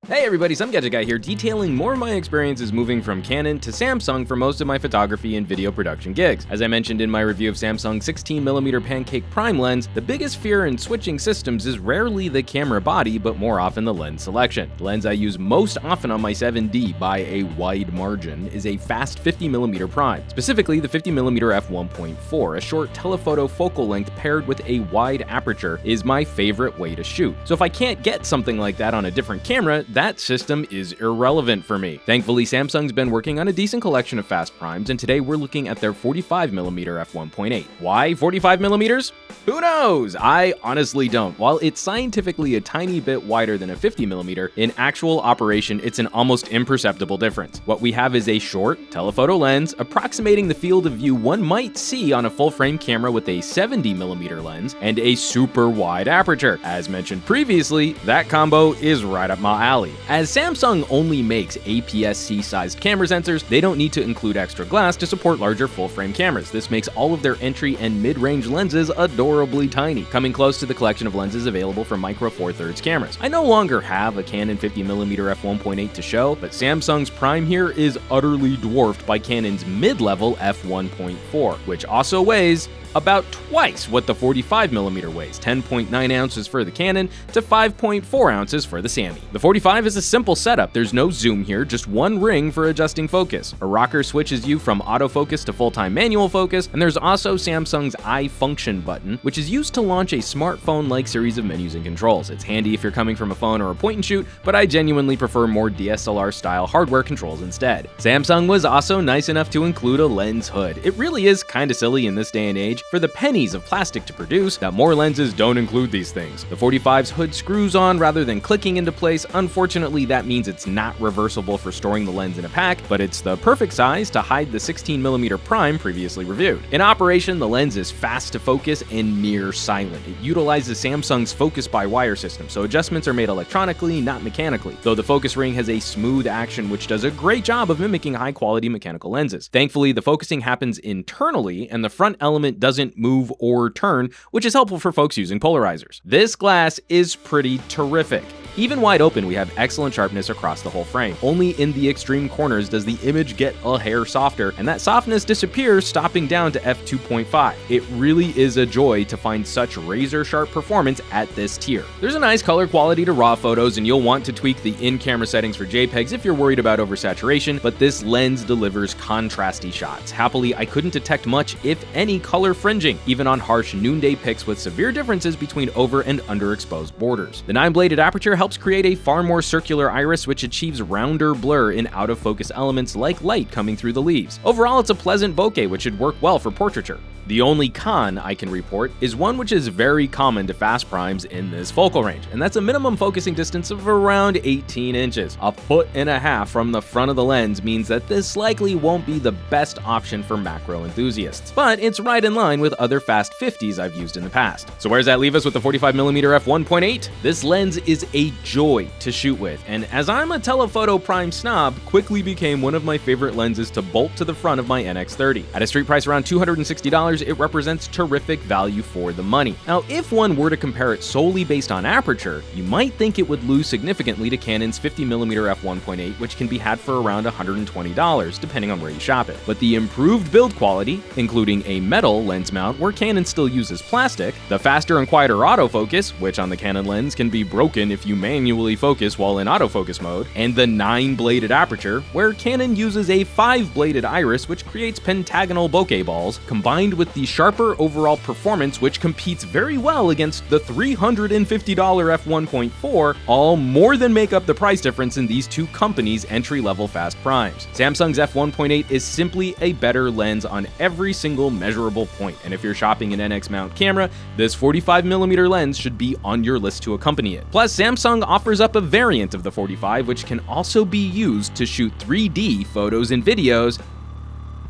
Hey everybody, some Gadget Guy here, detailing more of my experiences moving from Canon to Samsung for most of my photography and video production gigs. As I mentioned in my review of Samsung's 16mm Pancake Prime lens, the biggest fear in switching systems is rarely the camera body, but more often the lens selection. The lens I use most often on my 7D by a wide margin is a fast 50mm prime, specifically the 50mm f1.4. A short telephoto focal length paired with a wide aperture is my favorite way to shoot. So if I can't get something like that on a different camera, that system is irrelevant for me. Thankfully, Samsung's been working on a decent collection of fast primes, and today we're looking at their 45mm f1.8. Why 45mm? Who knows? I honestly don't. While it's scientifically a tiny bit wider than a 50mm, in actual operation it's an almost imperceptible difference. What we have is a short telephoto lens approximating the field of view one might see on a full-frame camera with a 70mm lens and a super wide aperture. As mentioned previously, that combo is right up my alley. As Samsung only makes APS-C sized camera sensors, they don't need to include extra glass to support larger full-frame cameras. This makes all of their entry and mid-range lenses adorably tiny, coming close to the collection of lenses available for micro Four Thirds cameras. I no longer have a Canon 50mm f1.8 to show, but Samsung's prime here is utterly dwarfed by Canon's mid-level f1.4, which also weighs about twice what the 45mm weighs, 10.9 ounces for the Canon to 5.4 ounces for the Sammy. The 45 is a simple setup. There's no zoom here, just one ring for adjusting focus. A rocker switches you from autofocus to full-time manual focus, and there's also Samsung's eye function button, which is used to launch a smartphone-like series of menus and controls. It's handy if you're coming from a phone or a point-and-shoot, but I genuinely prefer more DSLR-style hardware controls instead. Samsung was also nice enough to include a lens hood. It really is kinda silly in this day and age, for the pennies of plastic to produce, that more lenses don't include these things. The 45's hood screws on rather than clicking into place. Unfortunately, that means it's not reversible for storing the lens in a pack, but it's the perfect size to hide the 16mm prime previously reviewed. In operation, the lens is fast to focus and near silent. It utilizes Samsung's focus-by-wire system, so adjustments are made electronically, not mechanically, though the focus ring has a smooth action which does a great job of mimicking high-quality mechanical lenses. Thankfully, the focusing happens internally, and the front element doesn't move or turn, which is helpful for folks using polarizers. This glass is pretty terrific. Even wide open, we have excellent sharpness across the whole frame. Only in the extreme corners does the image get a hair softer, and that softness disappears, stopping down to f2.5. It really is a joy to find such razor-sharp performance at this tier. There's a nice color quality to RAW photos, and you'll want to tweak the in-camera settings for JPEGs if you're worried about oversaturation, but this lens delivers contrasty shots. Happily, I couldn't detect much, if any, color fringing, even on harsh noonday pics with severe differences between over and underexposed borders. The 9-bladed aperture helps create a far more circular iris, which achieves rounder blur in out-of-focus elements like light coming through the leaves. Overall, it's a pleasant bokeh which should work well for portraiture. The only con I can report is one which is very common to fast primes in this focal range, and that's a minimum focusing distance of around 18 inches. A foot and a half from the front of the lens means that this likely won't be the best option for macro enthusiasts, but it's right in line with other fast 50s I've used in the past. So where does that leave us with the 45mm f1.8? This lens is a joy to shoot with, and as I'm a telephoto prime snob, quickly became one of my favorite lenses to bolt to the front of my NX30. At a street price around $260, it represents terrific value for the money. Now, if one were to compare it solely based on aperture, you might think it would lose significantly to Canon's 50mm f1.8, which can be had for around $120, depending on where you shop it. But the improved build quality, including a metal lens mount where Canon still uses plastic, the faster and quieter autofocus, which on the Canon lens can be broken if you manually focus while in autofocus mode, and the 9-bladed aperture, where Canon uses a 5-bladed iris which creates pentagonal bokeh balls, combined with the sharper overall performance which competes very well against the $350 f1.4, all more than make up the price difference in these two companies' entry-level fast primes. Samsung's f1.8 is simply a better lens on every single measurable point, and if you're shopping an NX mount camera, this 45mm lens should be on your list to accompany it. Plus, Samsung offers up a variant of the 45 which can also be used to shoot 3D photos and videos,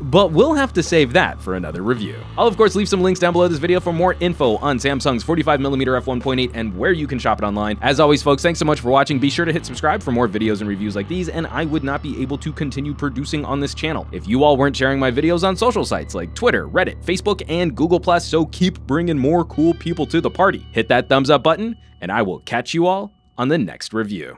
but we'll have to save that for another review. I'll of course leave some links down below this video for more info on Samsung's 45mm f1.8 and where you can shop it online. As always folks, thanks so much for watching. Be sure to hit subscribe for more videos and reviews like these, and I would not be able to continue producing on this channel if you all weren't sharing my videos on social sites like Twitter, Reddit, Facebook, and Google+, so keep bringing more cool people to the party. Hit that thumbs up button, and I will catch you all on the next review.